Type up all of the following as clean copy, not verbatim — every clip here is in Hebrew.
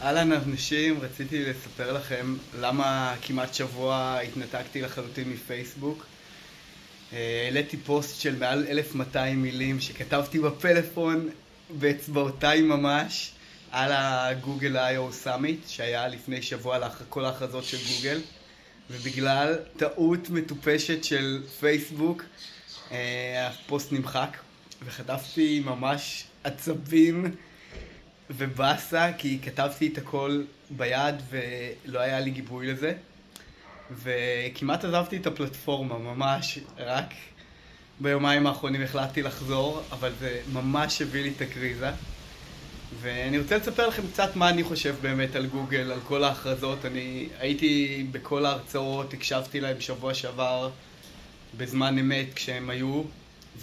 אהלן אנשים, רציתי לספר לכם למה כמעט שבוע התנתקתי לחלוטין מפייסבוק. העליתי פוסט של מעל 1200 מילים שכתבתי בפלאפון באצבעותיי ממש על הגוגל איי-או סאמיט שהיה לפני שבוע לאחר כל ההכרזות של גוגל, ובגלל טעות מטופשת של פייסבוק הפוסט נמחק, וחטפתי ממש עצבים ובאסה כי כתבתי את הכל ביד ולא היה לי גיבוי לזה, וכמעט עזבתי את הפלטפורמה. ממש רק ביומיים האחרונים החלטתי לחזור, אבל זה ממש הביא לי את הקריזה. ואני רוצה לספר לכם קצת מה אני חושב באמת על גוגל, על כל ההכרזות. אני הייתי בכל ההרצאות, הקשבתי להם שבוע שעבר בזמן אמת כשהם היו,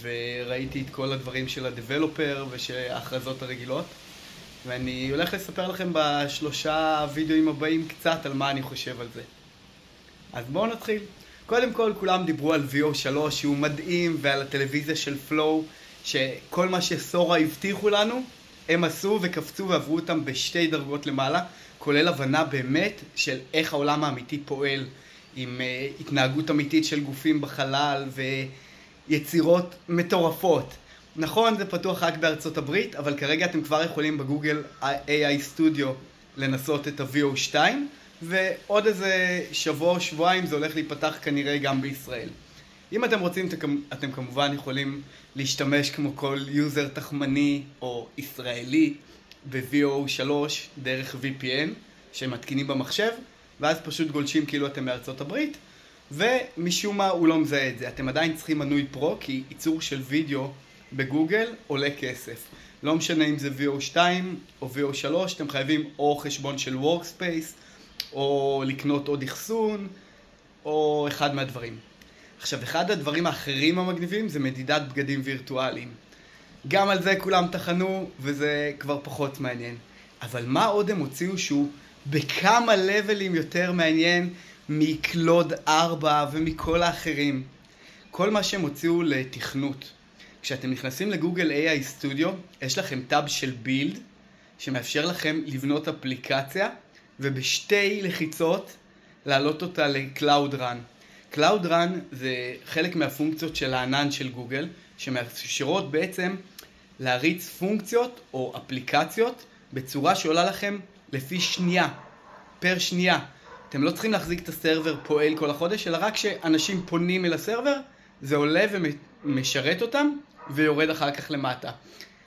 וראיתי את כל הדברים של הדבלופר ושל ההכרזות הרגילות, ואני הולך לספר לכם בשלושה וידאוים הבאים קצת על מה אני חושב על זה. אז בואו נתחיל. קודם כל, כולם דיברו על VO3 שהוא מדהים, ועל הטלוויזיה של פלואו, שכל מה שסורה הבטיחו לנו הם עשו וקפצו ועברו אותם בשתי דרגות למעלה, כולל הבנה באמת של איך העולם האמיתי פועל, עם התנהגות אמיתית של גופים בחלל ויצירות מטורפות. נכון, זה פתוח רק בארצות הברית, אבל כרגע אתם כבר יכולים בגוגל AI Studio לנסות את ה-VO2, ועוד איזה שבוע או שבועיים זה הולך להיפתח כנראה גם בישראל. אם אתם רוצים, אתם כמובן יכולים להשתמש כמו כל יוזר תחמני או ישראלי ב-VO3 דרך VPN שמתקינים במחשב, ואז פשוט גולשים כאילו אתם מארצות הברית, ומשום מה הוא לא מזהה את זה. אתם עדיין צריכים מנוי פרו, כי ייצור של וידאו בגוגל עולה כסף. לא משנה אם זה VO2 או VO3, אתם חייבים או חשבון של Workspace, או לקנות עוד אחסון, או אחד מהדברים. עכשיו, אחד הדברים האחרים המגניבים זה מדידת בגדים וירטואליים. גם על זה כולם תחנו, וזה כבר פחות מעניין. אבל מה עוד הם הוציאו שהוא בכמה לבלים יותר מעניין מקלוד 4 ומכל האחרים? כל מה שהם הוציאו לתכנות. כשאתם נכנסים לגוגל AI Studio, יש לכם טאב של בילד, שמאפשר לכם לבנות אפליקציה, ובשתי לחיצות להעלות אותה ל-Cloud Run. Cloud Run זה חלק מהפונקציות של הענן של גוגל, שמאפשרות בעצם להריץ פונקציות או אפליקציות בצורה שעולה לכם לפי שנייה, פר שנייה. אתם לא צריכים להחזיק את הסרבר פועל כל החודש, אלא רק כשאנשים פונים אל הסרבר, זה עולה ומשרת אותם ויורד אחר כך למטה.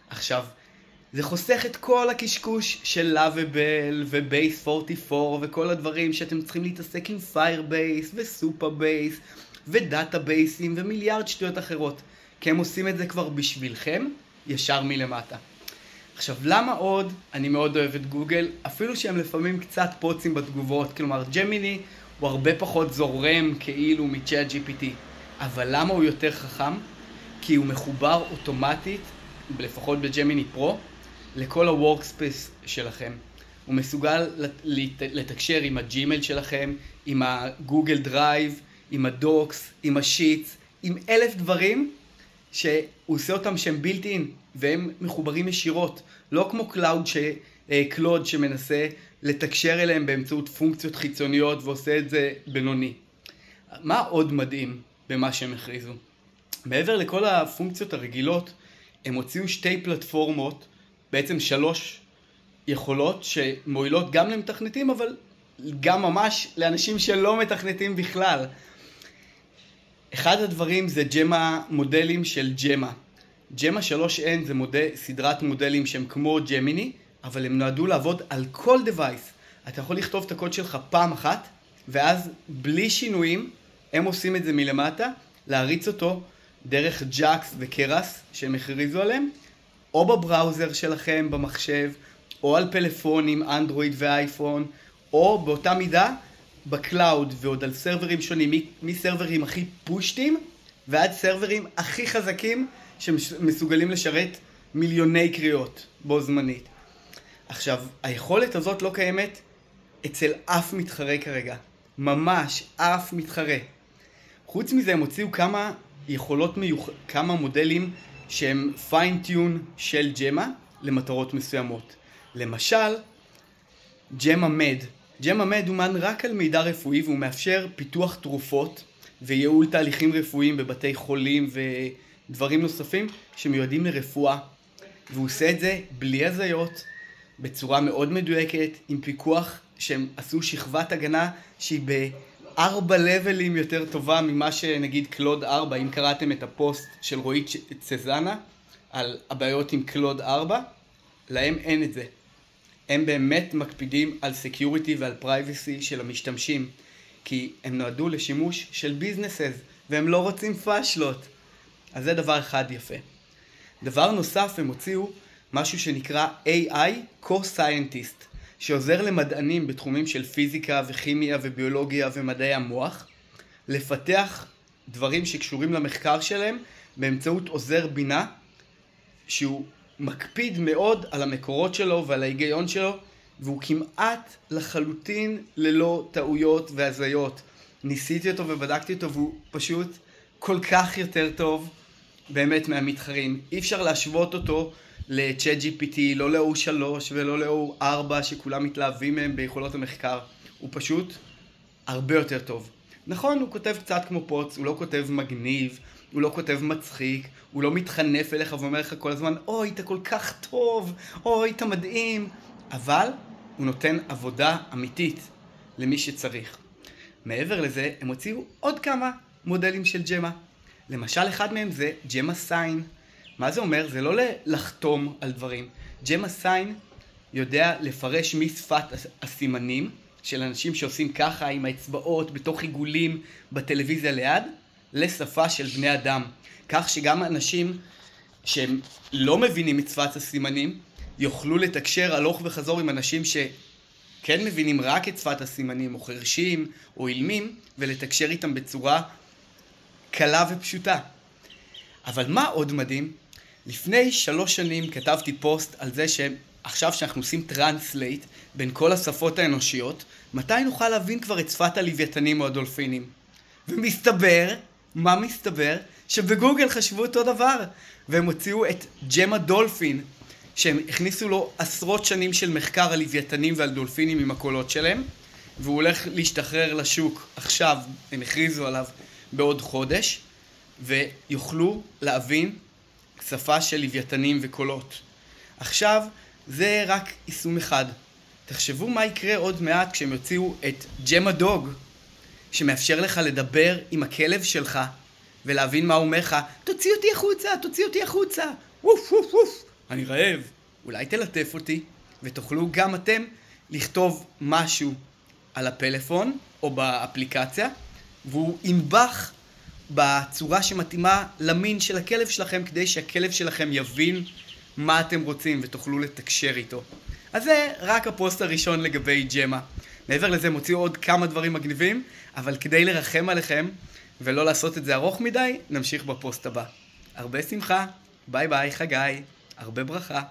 עכשיו, זה חוסך את כל הקשקוש של Lovable ו-Base 44 וכל הדברים שאתם צריכים להתעסק עם Firebase ו-Supabase ודאטאבייסים ומיליארד שטויות אחרות, כי הם עושים את זה כבר בשבילכם ישר מלמטה. עכשיו, למה עוד אני מאוד אוהב את גוגל, אפילו שהם לפעמים קצת פוצים בתגובות? כלומר, ג'מיני הוא הרבה פחות זורם כאילו מצ'אט GPT, אבל למה הוא יותר חכם? כי הוא מחובר אוטומטית, לפחות בג'מיני פרו, לכל ה-Workspace שלכם. הוא מסוגל לתקשר עם הג'ימייל שלכם, עם הגוגל דרייב, עם הדוקס, עם השיטס, עם 1000 דברים שהוא עושה אותם שהם built in, והם מחוברים ישירות. לא כמו קלוד שמנסה לתקשר אליהם באמצעות פונקציות חיצוניות ועושה את זה בינוני. מה עוד מדהים במה שהם הכריזו? מעבר לכל הפונקציות הרגילות, הם הוציאו שתי פלטפורמות, בעצם 3 יכולות שמועילות גם למתכנתים, אבל גם ממש לאנשים שלא מתכנתים בכלל. אחד הדברים זה ג'מה, מודלים של ג'מה. ג'מה 3N זה סדרת מודלים שהם כמו ג'מיני, אבל הם נועדו לעבוד על כל device. אתה יכול לכתוב את הקוד שלך פעם אחת, ואז בלי שינויים, הם עושים את זה מלמטה, להריץ אותו דרך ג'אקס וקרס שהם הכריזו עליהם, או בבראוזר שלכם במחשב, או על פלאפונים, אנדרואיד ואייפון, או באותה מידה בקלאוד, ועוד על סרברים שונים, מסרברים הכי פושטים ועד סרברים הכי חזקים שמסוגלים לשרת מיליוני קריאות בו זמנית. עכשיו, היכולת הזאת לא קיימת אצל אף מתחרה כרגע. ממש אף מתחרה. חוץ מזה הם הוציאו כמה יכולות כמה מודלים שהם fine tune של ג'מה למטרות מסוימות. למשל, ג'מה מד. ג'מה מד אומן רק על מידע רפואי והוא מאפשר פיתוח תרופות וייעול תהליכים רפואיים בבתי חולים ודברים נוספים שמיועדים לרפואה. והוא עושה את זה בלי הזיות, בצורה מאוד מדויקת, עם פיקוח שהם עשו שכבת הגנה שהיא ב4 לבלים יותר טובה ממה שנגיד קלוד 4, אם קראתם את הפוסט של רועי צזנה על הבעיות עם קלוד 4, להם אין את זה. הם באמת מקפידים על סקיוריטי ועל פרייבסי של המשתמשים, כי הם נועדו לשימוש של ביזנסס, והם לא רוצים פאשלות. אז זה דבר אחד יפה. דבר נוסף, הם הוציאו משהו שנקרא AI Co-Scientist, שעוזר למדענים בתחומים של פיזיקה וכימיה וביולוגיה ומדעי המוח, לפתח דברים שקשורים למחקר שלהם באמצעות עוזר בינה, שהוא מקפיד מאוד על המקורות שלו ועל ההיגיון שלו, והוא כמעט לחלוטין ללא טעויות והזיות. ניסיתי אותו ובדקתי אותו והוא פשוט כל כך יותר טוב באמת מהמתחרים. אי אפשר להשוות אותו ל-ChatGPT, לא ל-O3 ולא ל-O4 שכולם מתלהבים מהם ביכולות המחקר. הוא פשוט הרבה יותר טוב. נכון, הוא כותב קצת כמו פוץ, הוא לא כותב מגניב, הוא לא כותב מצחיק, הוא לא מתחנף אליך ואומר לך כל הזמן, אוי, אתה כל כך טוב, אוי, אתה מדהים. אבל הוא נותן עבודה אמיתית למי שצריך. מעבר לזה, הם הוציאו עוד כמה מודלים של ג'מה. למשל, אחד מהם זה ג'מה סיין. מה זה אומר? זה לא לחתום על דברים. ג'מה סיין יודע לפרש משפת הסימנים של אנשים שעושים ככה עם האצבעות בתוך עיגולים בטלוויזיה ליד, לשפה של בני אדם. כך שגם אנשים שהם לא מבינים את שפת הסימנים, יוכלו לתקשר הלוך וחזור עם אנשים שכן מבינים רק את שפת הסימנים, או חרשים, או אילמים, ולתקשר איתם בצורה קלה ופשוטה. אבל מה עוד מדהים? לפני 3 שנים כתבתי פוסט על זה שעכשיו שאנחנו עושים טרנסלייט בין כל השפות האנושיות, מתי נוכל להבין כבר את שפת הלוויתנים או הדולפינים? ומסתבר, מה מסתבר? שבגוגל חשבו אותו דבר, והם הוציאו את ג'מה דולפין, שהם הכניסו לו עשרות שנים של מחקר על לוויתנים ועל דולפינים עם הקולות שלהם, והוא הולך להשתחרר לשוק עכשיו, הם הכריזו עליו בעוד חודש, ויוכלו להבין שפה של לוויתנים וקולות. עכשיו, זה רק יישום אחד. תחשבו מה יקרה עוד מעט כשהם יוציאו את ג'מה דוג, שמאפשר לך לדבר עם הכלב שלך, ולהבין מה הוא אומר לך, תוציא אותי החוצה, תוציא אותי החוצה, ווף ווף ווף, אני רעב, אולי תלטף אותי, ותוכלו גם אתם לכתוב משהו על הפלאפון או באפליקציה, והוא ינבח בצורה שמתאימה למין של הכלב שלכם, כדי שהכלב שלכם יבין מה אתם רוצים ותוכלו לתקשר איתו. אז זה רק הפוסט הראשון לגבי ג'מה. מעבר לזה מוציאו עוד כמה דברים מגניבים, אבל כדי לרחם עליכם ולא לעשות את זה ארוך מדי, נמשיך בפוסט הבא. הרבה שמחה, ביי ביי חגי, הרבה ברכה.